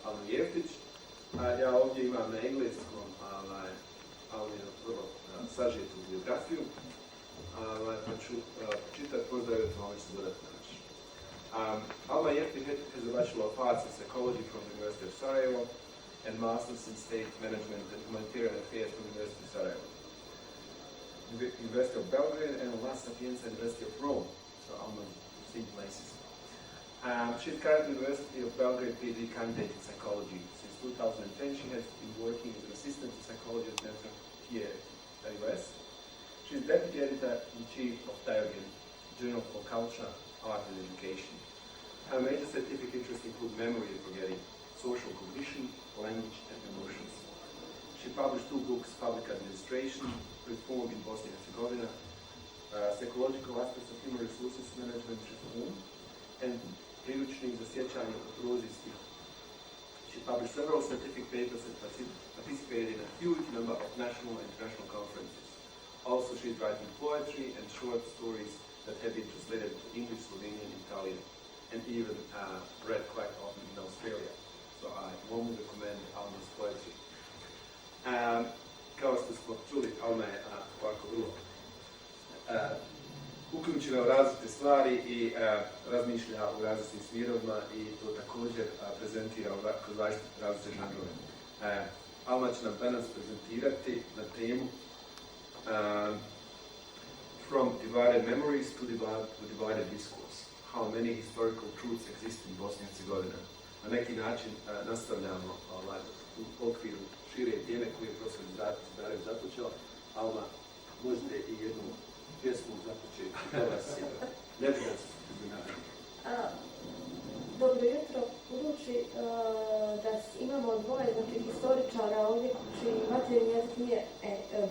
Alma Jeftić. Ja ovdje imam na engleskom Alminu vrlo sažetu biografiju, pa ću čitati, možda eventualno ću dodati naći. Alma Jeftić has a Bachelor of Arts in Psychology from the University of Sarajevo and Masters in State Management and Humanitarian Affairs from the University of Sarajevo. University of Belgrade and La Sapienza University of Rome, so Alma same places. She's currently University of Belgrade PhD candidate in psychology. Since 2010 she has been working as an assistant to psychology center here at the US. She's deputy editor-in-chief of DIOGEN, Journal for Culture, Art and Education. Her major scientific interests include memory and forgetting, social cognition, language and emotions. She published 2 books, Public Administration, Reform in Bosnia-Herzegovina, Psychological Aspects of Human Resources Management Reform, and priručnik za sjećanje historijskih. She published several scientific papers and participated in a huge number of national and international conferences. Also, she is writing poetry and short stories that have been translated to English, Slovenian, Italian, and even read quite often in Australia. So I warmly recommend Alma's poetry. Kao što smo čuli, Alma je ovako vrlo uključena u različite stvari i razmišlja u različitim smjerovima i to također prezentira kroz različite žanrove. Alma će nam danas prezentirati na temu From Divided Memories to Divided Discourse. How many historical truths exist in Bosnia and Herzegovina. Na neki način nastavljamo u okviru šire teme koju je profesor Zdarev započeo. Alma, možete i jednu pjesmu započeti da vas ne bi nas iznenadili. Dobro jutro. Budući da imamo dvoje historičara ovdje čiji materijalni jezik nije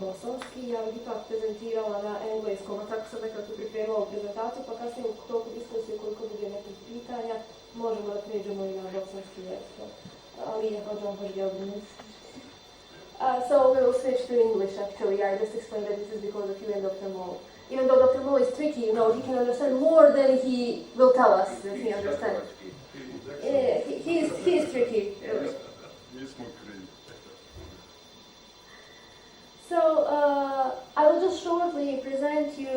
bosanski, ja bih ipak prezentirala na engleskom, a tako sam nekako pripremala prezentaciju, pa kasnije u toku diskusije koliko bude nekih pitanja, možemo da pređemo i na bosanski jezik. Ali ja hoću podijeljenih. So we will switch to English actually. I just explained that this is because of you and Dr. Moll. Even though Dr. Moll is tricky, you know, he can understand more than he will tell us that he understands. He is tricky. So I will just shortly present you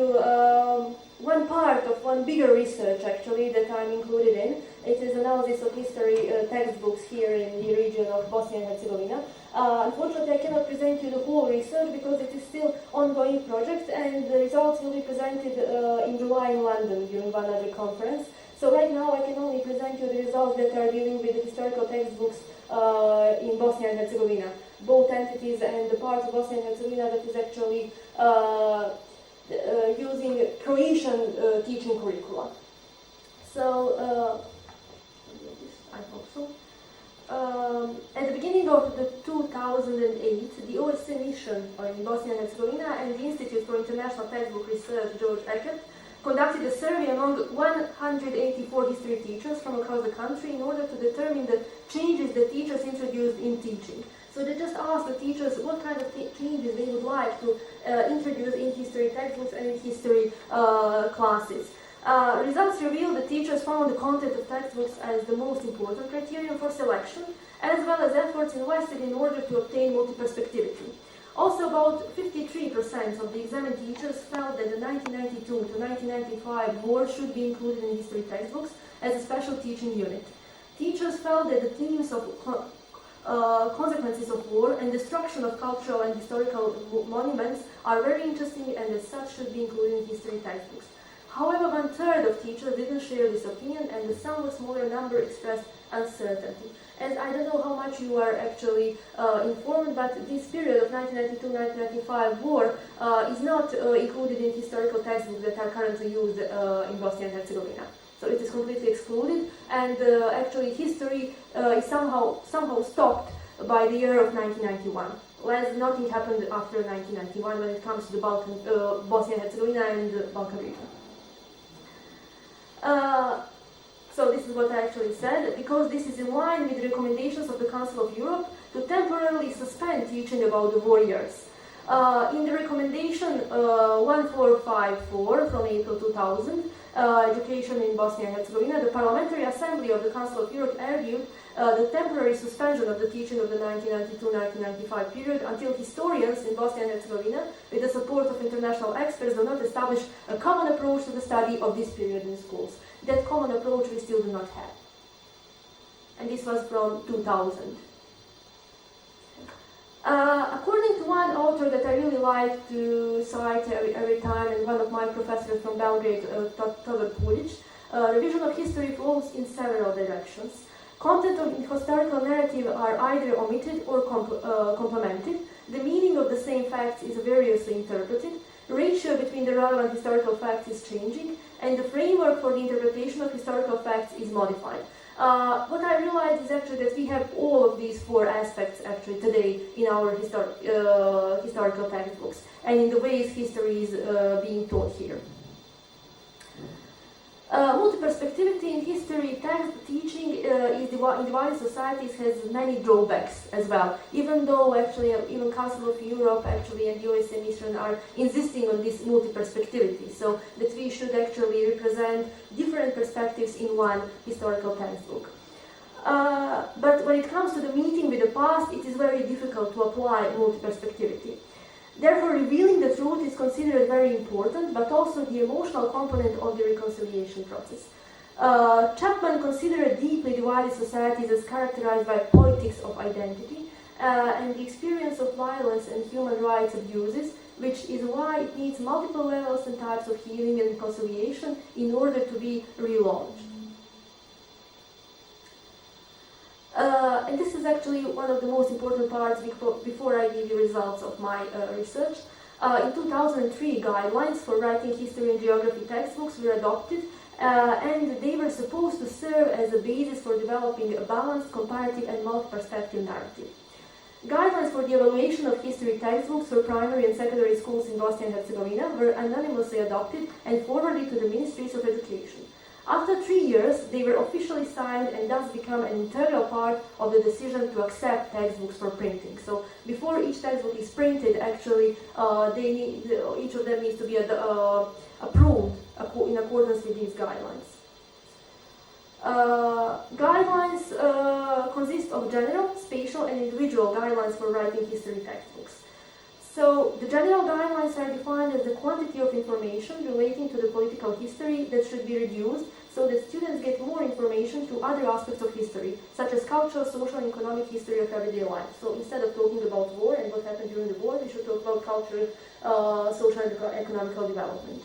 one part of one bigger research actually that I'm included in. It is analysis of history textbooks here in the region of Bosnia and Herzegovina. Unfortunately, I cannot present you the whole research because it is still ongoing project and the results will be presented in July in London during one other conference. So right now I can only present you the results that are dealing with the historical textbooks in Bosnia and Herzegovina, both entities and the part of Bosnia and Herzegovina that is actually using Croatian teaching curricula. So, I hope so. At the beginning of the 2008, the OSCE mission in Bosnia and Herzegovina and the Institute for International Textbook Research, George Eckert, conducted a survey among 184 history teachers from across the country in order to determine the changes that teachers introduced in teaching. So they just asked the teachers what kind of changes they would like to introduce in history textbooks and in history classes. Results revealed that teachers found the content of textbooks as the most important criterion for selection, as well as efforts invested in order to obtain multi-perspectivity. Also, about 53% of the examined teachers felt that the 1992 to 1995 war should be included in history textbooks as a special teaching unit. Teachers felt that the themes of consequences of war and destruction of cultural and historical monuments are very interesting and as such should be included in history textbooks. However, 1/3 of teachers didn't share this opinion and a somewhat smaller number expressed uncertainty. And I don't know how much you are actually informed, but this period of 1992-1995 war is not included in historical textbooks that are currently used in Bosnia and Herzegovina. So it is completely excluded, and actually history is somehow stopped by the year of 1991. As nothing happened after 1991 when it comes to the Bosnia and Herzegovina and the Balkan region. So this is what I actually said, because this is in line with the recommendations of the Council of Europe to temporarily suspend teaching about the war years. In the recommendation 1454 from April 2000, Education in Bosnia and Herzegovina, the Parliamentary Assembly of the Council of Europe argued the temporary suspension of the teaching of the 1992-1995 period until historians in Bosnia and Herzegovina, with the support of international experts, do not establish a common approach to the study of this period in schools. That common approach we still do not have. And this was from 2000. According to one author that I really like to cite every time, and one of my professors from Belgrade, Todor Pulic, revision of history flows in several directions. Content of historical narrative are either omitted or complemented. The meaning of the same facts is variously interpreted. Ratio between the relevant historical facts is changing, and the framework for the interpretation of historical facts is modified. What I realized is actually that we have all of these four aspects actually today in our historical textbooks and in the ways history is being taught here. Multi-perspectivity in history text teaching in divided societies has many drawbacks as well, even though actually even Council of Europe actually and the OSCE mission are insisting on this multi-perspectivity, so that we should actually represent different perspectives in one historical textbook. But when it comes to the meeting with the past, it is very difficult to apply multi-perspectivity. Therefore, revealing the truth is considered very important, but also the emotional component of the reconciliation process. Chapman considered deeply divided societies as characterized by politics of identity and the experience of violence and human rights abuses, which is why it needs multiple levels and types of healing and reconciliation in order to be relaunched. And this is actually one of the most important parts before I give you results of my research. In 2003, guidelines for writing history and geography textbooks were adopted, and they were supposed to serve as a basis for developing a balanced, comparative, and multi-perspective narrative. Guidelines for the evaluation of history textbooks for primary and secondary schools in Bosnia and Herzegovina were anonymously adopted and forwarded to the Ministries of Education. After 3 years, they were officially signed and thus become an integral part of the decision to accept textbooks for printing. So before each textbook is printed, actually, each of them needs to be approved in accordance with these guidelines. Guidelines consist of general, spatial, and individual guidelines for writing history textbooks. So the general guidelines are defined as the quantity of information relating to the political history that should be reduced so that students get more information to other aspects of history, such as cultural, social, and economic history of everyday life. So instead of talking about war and what happened during the war, we should talk about cultural, social, and economical development.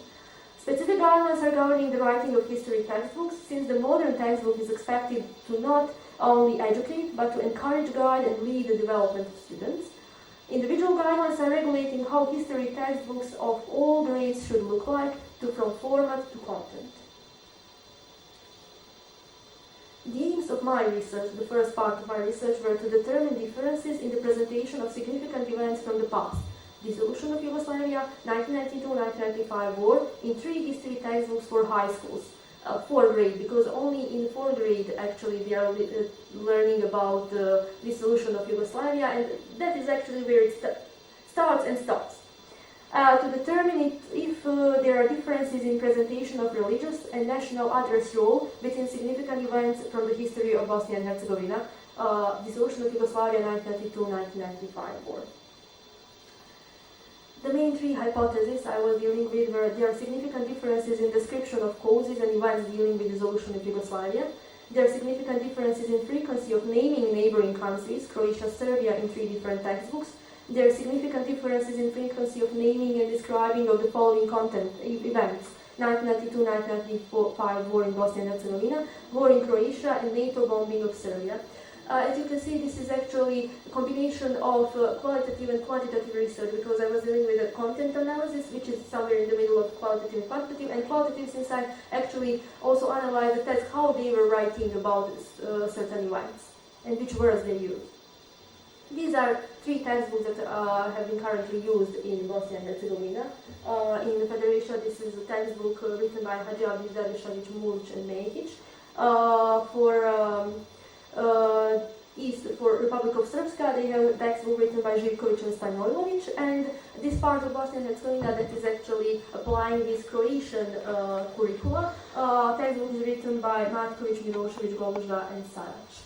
Specific guidelines are governing the writing of history textbooks, since the modern textbook is expected to not only educate, but to encourage, guide, and lead the development of students. Individual guidelines are regulating how history textbooks of all grades should look like, from format to content. The aims of my research, the first part of my research, were to determine differences in the presentation of significant events from the past. Dissolution of Yugoslavia, 1992-1995 war, in 3 history textbooks for high schools. 4th grade, because only in 4th grade actually they are learning about the dissolution of Yugoslavia, and that is actually where it starts and stops. To determine if there are differences in presentation of religious and national address role within significant events from the history of Bosnia and Herzegovina, dissolution of Yugoslavia, 1992-1995 war. The main 3 hypotheses I was dealing with were there are significant differences in description of causes and events dealing with dissolution of Yugoslavia. There are significant differences in frequency of naming neighboring countries, Croatia, Serbia, in 3 different textbooks. There are significant differences in frequency of naming and describing of the following content events: 1992-1995 war in Bosnia and Herzegovina, war in Croatia, and NATO bombing of Serbia. As you can see, this is actually a combination of qualitative and quantitative research, because I was dealing with a content analysis, which is somewhere in the middle of qualitative and quantitative, and qualitative since I actually also analyzed the text, how they were writing about certain events, and which words they used. These are 3 textbooks that have been currently used in Bosnia and Herzegovina. In the Federation, this is a textbook written by Hadži Abdić, Murić, and Mehić for East for Republic of Srpska, they have a textbook written by Živković and Stanojlović, and this part of Bosnia and Herzegovina that is actually applying this Croatian curricula, textbook is written by Matković, Milošević, Goluža, and Sarač.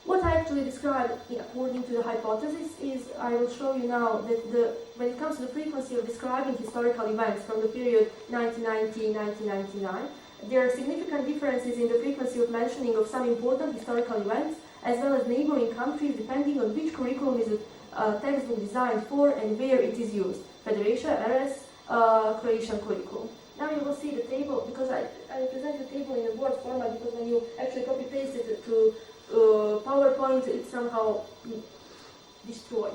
What I actually described according to the hypothesis is, I will show you now that when it comes to the frequency of describing historical events from the period 1990-1999, there are significant differences in the frequency of mentioning of some important historical events, as well as neighboring countries, depending on which curriculum is a textbook designed for and where it is used. Federation, RS, Croatian curriculum. Now you will see the table, because I present the table in a Word format, because when you actually copy-paste it to PowerPoint, it's somehow destroyed.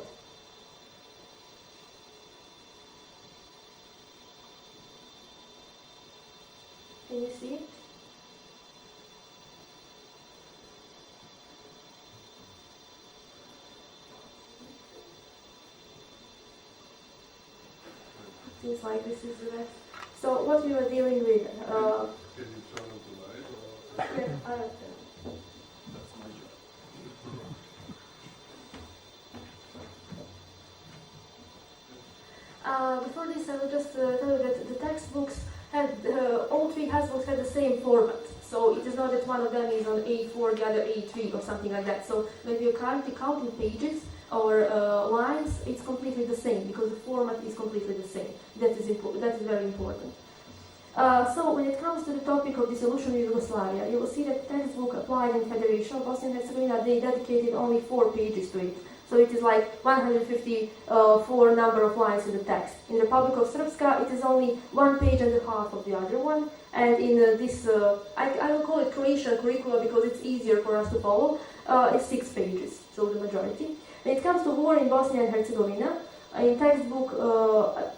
Can you see it? Seems like this is the best. So what we were dealing with. Can you turn on the light? Or? Yeah, I don't That's my job. Before this, I will just tell you that the textbooks had, all three textbooks had the same format. So it is not that one of them is on A4, the other A3 or something like that. So when you currently counting pages or lines, it's completely the same because the format is completely the same. That is very important. So when it comes to the topic of dissolution of Yugoslavia, you will see that textbook applied in Federation of Bosnia and Herzegovina, they dedicated only 4 pages to it. So it is like 154 number of lines in the text. In the Republic of Srpska, it is only 1.5 pages of the other one. And in this, I will call it Croatian curricula because it's easier for us to follow, it's 6 pages, so the majority. When it comes to war in Bosnia and Herzegovina, in textbook,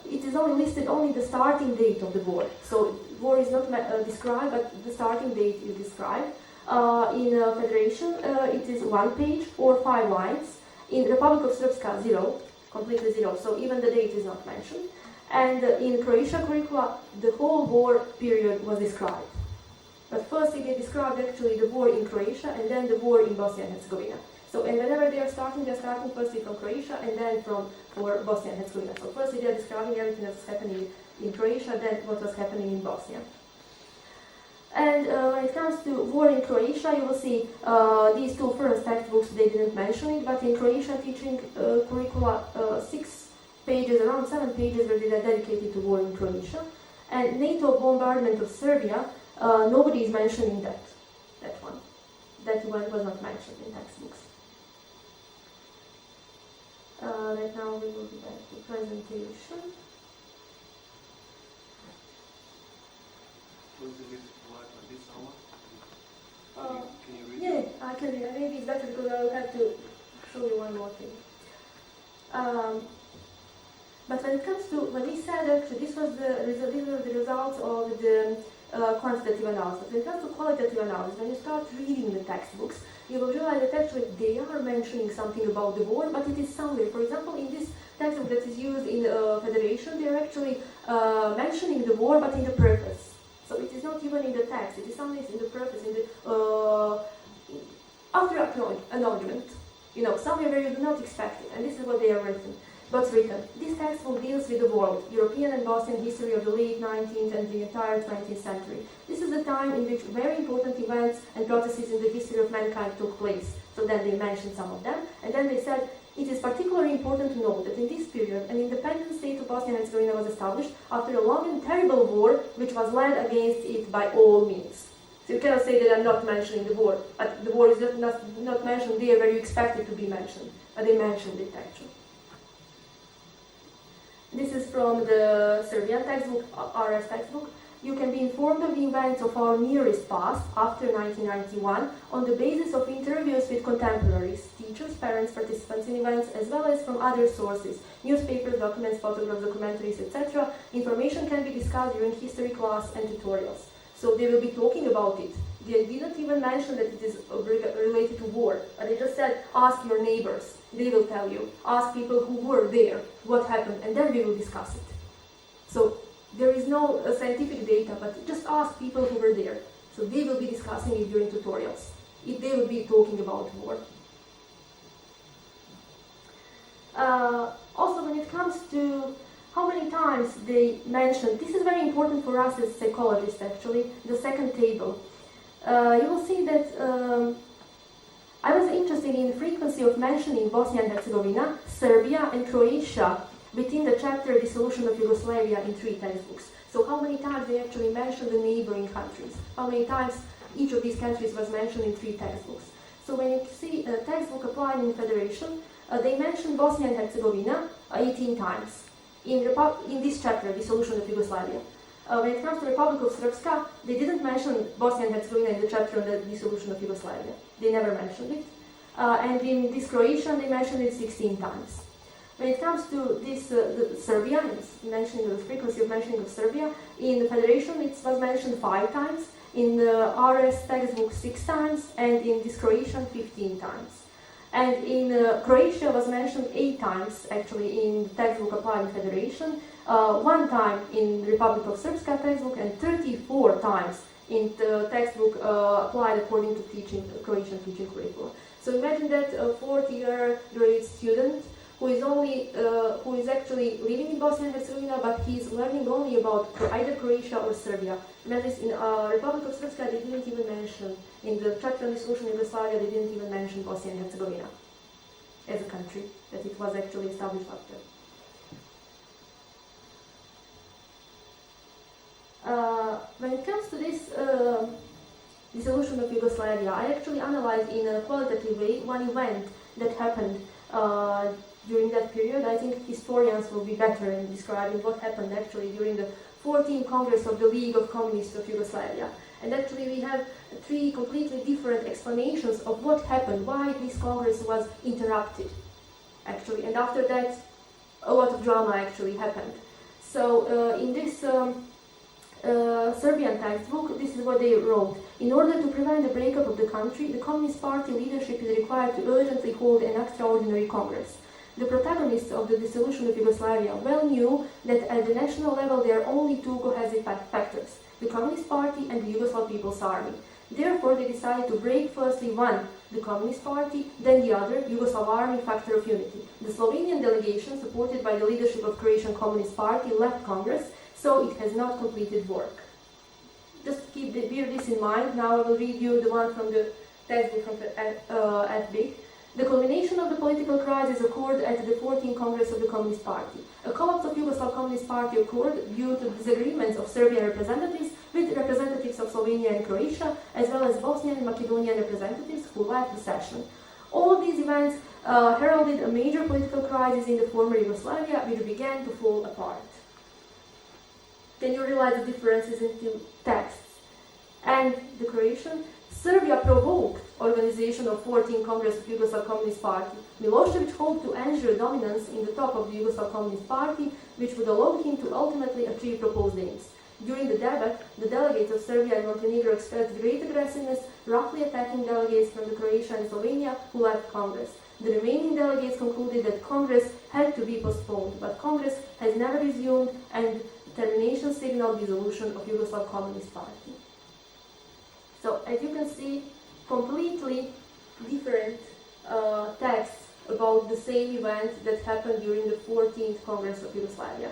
it is only listed only the starting date of the war. So war is not described, but the starting date is described. In Federation, it is 1 page or 5 lines. In Republic of Srpska, 0, completely 0, so even the date is not mentioned. And in Croatian curricula, the whole war period was described. But firstly, they described actually the war in Croatia and then the war in Bosnia and Herzegovina. So, and whenever they're starting firstly from Croatia and then for Bosnia and Herzegovina. So firstly, they're describing everything that's happening in Croatia, then what was happening in Bosnia. And when it comes to war in Croatia, you will see these 2 first textbooks, they didn't mention it, but in Croatian teaching curricula, 6 pages, around 7 pages were dedicated to war in Croatia. And NATO bombardment of Serbia, nobody is mentioning that one. That one was not mentioned in textbooks. Right now we will be back to presentation. Can you read? Yeah, I can read. Maybe it's better because I will have to show you one more thing. But when it comes to, when we said actually these were the results of the quantitative analysis. When it comes to qualitative analysis, when you start reading the textbooks, you will realize that actually they are mentioning something about the war, but it is somewhere. For example, in this textbook that is used in Federation, they are actually mentioning the war, but in the purpose. So it is not even in the text, it is only in the purpose, in the after acknowledgement, somewhere where you do not expect it, and this is what they are written. What's written? This textbook deals with the world, European and Bosnian history of the late 19th and the entire 20th century. This is the time in which very important events and processes in the history of mankind took place. So then they mentioned some of them, and then they said, it is particularly important to note that in this period, an independent state of Bosnia and Herzegovina was established after a long and terrible war, which was led against it by all means. So you cannot say that I'm not mentioning the war, but the war is not mentioned there where you expect it to be mentioned, but they mentioned it actually. This is from the Serbian textbook, RS textbook. You can be informed of the events of our nearest past, after 1991, on the basis of interviews with contemporaries, teachers, parents, participants in events, as well as from other sources, newspapers, documents, photographs, documentaries, etc. Information can be discussed during history class and tutorials. So they will be talking about it. They didn't even mention that it is related to war, but they just said, ask your neighbors, they will tell you. Ask people who were there, what happened, and then we will discuss it. So there is no scientific data, but just ask people who were there. So they will be discussing it during tutorials. They will be talking about war. Also, when it comes to how many times they mention, this is very important for us as psychologists actually, the second table. You will see that I was interested in the frequency of mentioning Bosnia and Herzegovina, Serbia and Croatia within the chapter Dissolution of Yugoslavia in 3 textbooks. So how many times they actually mentioned the neighboring countries? How many times each of these countries was mentioned in 3 textbooks? So when you see a textbook applied in Federation, they mentioned Bosnia and Herzegovina 18 times in this chapter, Dissolution of Yugoslavia. When it comes to Republic of Srpska, they didn't mention Bosnia and Herzegovina in the chapter on the Dissolution of Yugoslavia. They never mentioned it. And in this Croatian, they mentioned it 16 times. When it comes to this Serbia, it's mentioning the frequency of mentioning of Serbia, in the Federation it was mentioned 5 times, in the RS textbook 6 times, and in this Croatian 15 times. And in Croatia was mentioned 8 times actually in the textbook applied in Federation, 1 time in Republic of Srpska textbook, and 34 times in the textbook applied according to Croatian teaching curriculum. So imagine that a 4th-year grade student who is actually living in Bosnia and Herzegovina, but he's learning only about either Croatia or Serbia. That in Republic of Srpska, they didn't even mention, in the chapter on dissolution of Yugoslavia, they didn't even mention Bosnia and Herzegovina as a country, that it was actually established after. When it comes to this dissolution of Yugoslavia, I actually analyzed in a qualitative way one event that happened during that period. I think historians will be better in describing what happened actually during the 14th Congress of the League of Communists of Yugoslavia. And actually we have 3 completely different explanations of what happened, why this Congress was interrupted, actually. And after that, a lot of drama actually happened. So in this Serbian textbook, this is what they wrote. In order to prevent the breakup of the country, the Communist Party leadership is required to urgently hold an extraordinary Congress. The protagonists of the dissolution of Yugoslavia well knew that at the national level there are only 2 cohesive factors, the Communist Party and the Yugoslav People's Army. Therefore, they decided to break firstly one, the Communist Party, then the other, Yugoslav Army factor of unity. The Slovenian delegation, supported by the leadership of Croatian Communist Party, left Congress, so it has not completed work. Just bear this in mind. Now I will read you the one from the textbook from FB. The culmination of the political crisis occurred at the 14th Congress of the Communist Party. A collapse of Yugoslav Communist Party occurred due to disagreements of Serbian representatives with representatives of Slovenia and Croatia, as well as Bosnian and Macedonian representatives who left the session. All of these events heralded a major political crisis in the former Yugoslavia, which began to fall apart. Can you realize the differences in the texts? And the Croatian, Serbia provoked organization of 14th Congress of Yugoslav Communist Party. Milosevic hoped to ensure dominance in the top of the Yugoslav Communist Party, which would allow him to ultimately achieve proposed aims. During the debate, the delegates of Serbia and Montenegro expressed great aggressiveness, roughly attacking delegates from the Croatia and Slovenia who left Congress. The remaining delegates concluded that Congress had to be postponed, but Congress has never resumed, and termination signaled dissolution of Yugoslav Communist Party. So, as you can see, completely different texts about the same event that happened during the 14th Congress of Yugoslavia.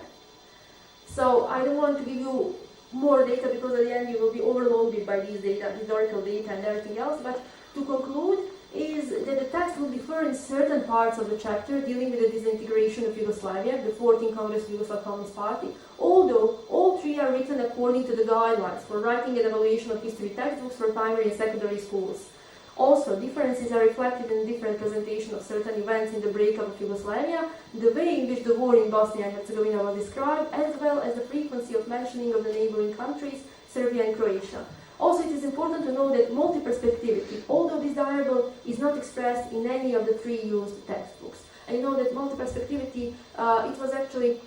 So, I don't want to give you more data because at the end you will be overloaded by these data, historical data and everything else, but to conclude is that the text will differ in certain parts of the chapter dealing with the disintegration of Yugoslavia, the 14th Congress of Yugoslav Communist Party, although all 3 are written according to the guidelines for writing and evaluation of history textbooks for primary and secondary schools. Also, differences are reflected in different presentation of certain events in the breakup of Yugoslavia, the way in which the war in Bosnia and Herzegovina was described, as well as the frequency of mentioning of the neighboring countries, Serbia and Croatia. Also, it is important to know that multi-perspectivity, although this diagram is not expressed in any of the 3 used textbooks. And you know that multi-perspectivity, it was actually,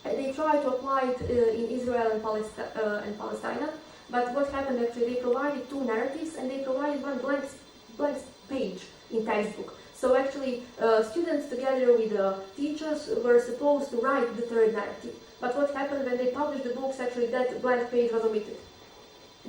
they tried to apply it in Israel and Palestine, but what happened actually, they provided 2 narratives and they provided one blank page in textbook. So actually, students together with teachers were supposed to write the 3rd narrative. But what happened when they published the books, actually that blank page was omitted.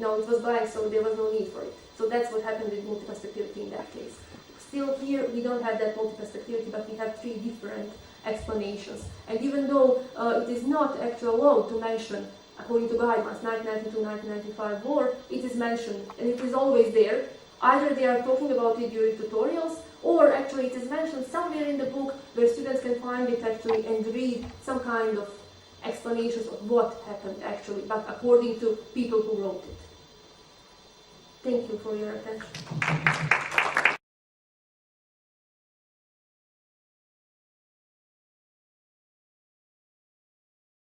it was blank, so there was no need for it. So that's what happened with multiperspectivity in that case. Still here, we don't have that multiperspectivity, but we have three different explanations. And even though it is not actual law to mention, according to guidelines, 1992-1995 war, it is mentioned, and it is always there. Either they are talking about it during tutorials, or actually it is mentioned somewhere in the book where students can find it actually and read some kind of explanations of what happened actually, but according to people who wrote it. Thank you for your attention.